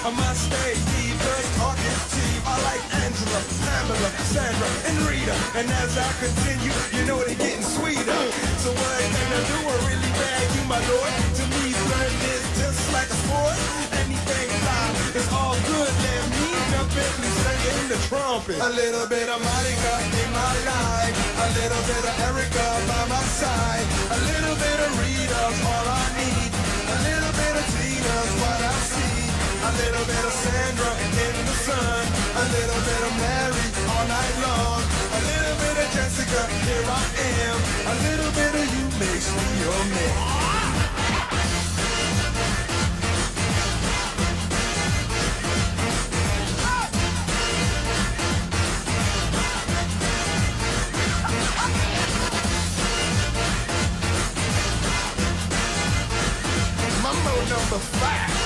I must stay deep, cause talk is cheap. I like Angela, Pamela, Sandra, and Rita. And as I continue, you know they're getting sweeter. So what can I do? I really bag you, my lord. To me, flirting is just like a sport. Anything fly, it's all good. Let me jump in and sing the trumpet. A little bit of Monica in my life. A little bit of Erica by my side. A little bit of Rita's all I need. A little bit of Tina's what I see. A little bit of Sandra in the sun. A little bit of Mary all night long. A little bit of Jessica, here I am. A little bit of you makes me your man. Mambo number 5.